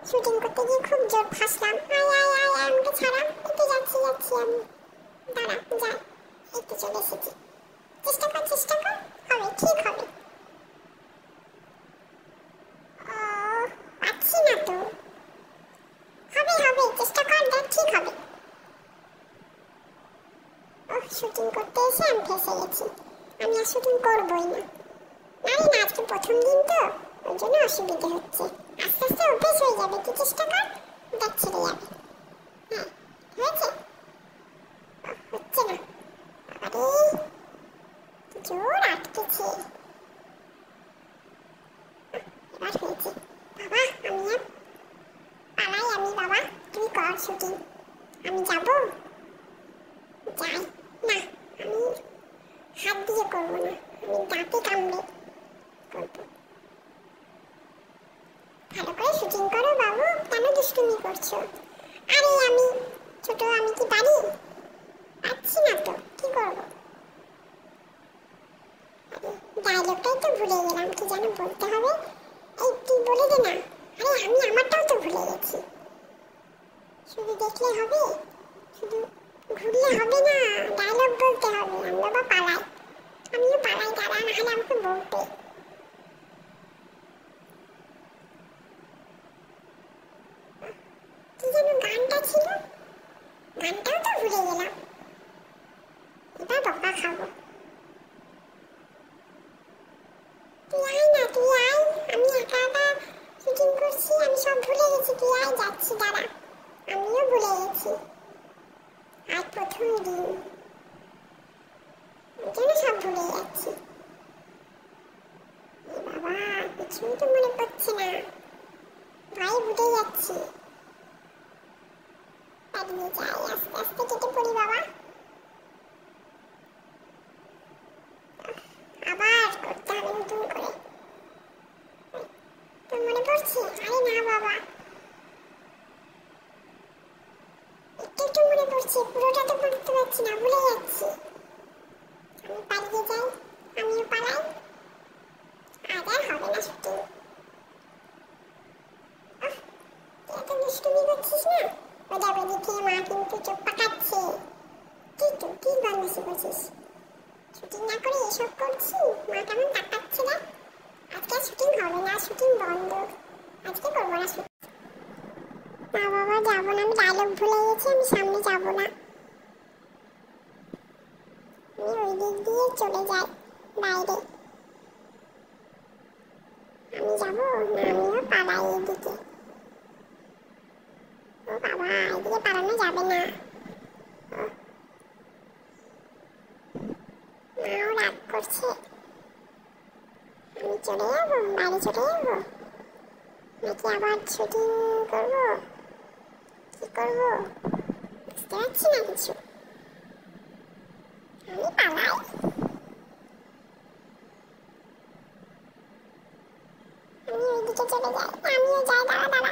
Shooting করতে গিয়ে খুব জোর ফাঁসলাম। আয় আয় আয় আয়, আমাকে ছাড়া, একটু যাচ্ছি যাচ্ছি আমি। দাঁড়া, যাই, একটু চলে এসেছি। চেষ্টা কর, চেষ্টা কর, হবে, ঠিক হবে। ও, পাচ্ছি না তো। হবে হবে, চেষ্টা কর, দেখ ঠিক হবে। ওহ, শুটিং করতে এসে আমি ফেঁসে গেছি। আমি আর শুটিং করবোই না। না রে না, আজকে প্রথম দিন তো, ওই জন্য অসুবিধা হচ্ছে। আস্তে আস্তে অভ্যেস হয়ে যাবে, তুই চেষ্টা কর, দেখ ছেড়ে যাবে। হ্যাঁ, হয়েছে? হচ্ছে না। আরে জোর আটকেছে। এবার হয়েছে। বাবা, আমি আর পালাই আমি। বাবা, তুই কর শুটিং, আমি যাব। যাই না, আমি হাত দিয়ে করবো না, আমি দাঁতে কামড়ে করবো। ভালো করে শুটিং করো বাবু, কেন দুষ্টুমি করছো? আরে আমি ছোট, আমি কি পারি? পাচ্ছি না তো, কি করবো? ডায়লগটাই তো ভুলে গেলাম, কি যেন বলতে হবে। এই তুই বলে দে না। আরে আমি আমারটাও তো ভুলে গেছি। শুধু দেখলে হবে, শুধু ঘুরলে হবে না, ডায়লগ বলতে হবে। আমরা বা পালাই, আমিও পালাই, দাঁড়া, না হলে আমাকে বলবে। কি যেন গানটা ছিল, গানটাও তো ভুলে গেলাম। এবার বকা খাবো। তুই আয় না, তুই আয়, আমি একা একা শুটিং করছি, আমি সব ভুলে গেছি। তুই আয়, যাচ্ছি, দাঁড়া, আমিও ভুলে গেছি। আজ প্রথম দিন, ওই জন্য সব ভুলে যাচ্ছি। এ বাবা, কিছুই তো মনে পড়ছে না, ভয়ে ভুলে যাচ্ছি। পালিয়ে যাই, আস্তে আস্তে কেটে পড়ি বাবা। আবার করতে হবে নতুন করে। তোর মনে পড়ছে? আরে না বাবা, একটু একটু মনে পড়ছে, পুরোটা তো পড়তে পারছি না, ভুলে যাচ্ছি। আমি পালিয়ে যাই, আমিও পালাই। আজ আর হবে না শুটিং। এত দুষ্টুমি করছিস না, ওটা ওদিকে মা কিন্তু চোখ পাকাচ্ছে। কি বদমাশি করছিস? শুটিং না করে এসব করছি, মা কেমন তাকাচ্ছে না। আজকে আর শুটিং হবে না, শুটিং বন্ধ, আজকে করবো না শুটিং। না বাবা, যাবো না, আমি ডায়লগ ভুলে গেছি, আমি সামনে যাবো না। আমি ওই দিক দিয়ে চলে যাই বাইরে। আমি যাবো না, আমিও পালাই এদিকে। ও বাবা, এদিকে পালানো যাবে না। মাও রাগ করছে। আমি চলে যাবো, বাইরে চলে যাবো, নাকি আবার শুটিং করবো? কি করবো বুঝতে পারছি না কিছু। আমি পালাই। আমি ওইদিকে চলে যাই, আমিও যাই, দাঁড়া দাঁড়া।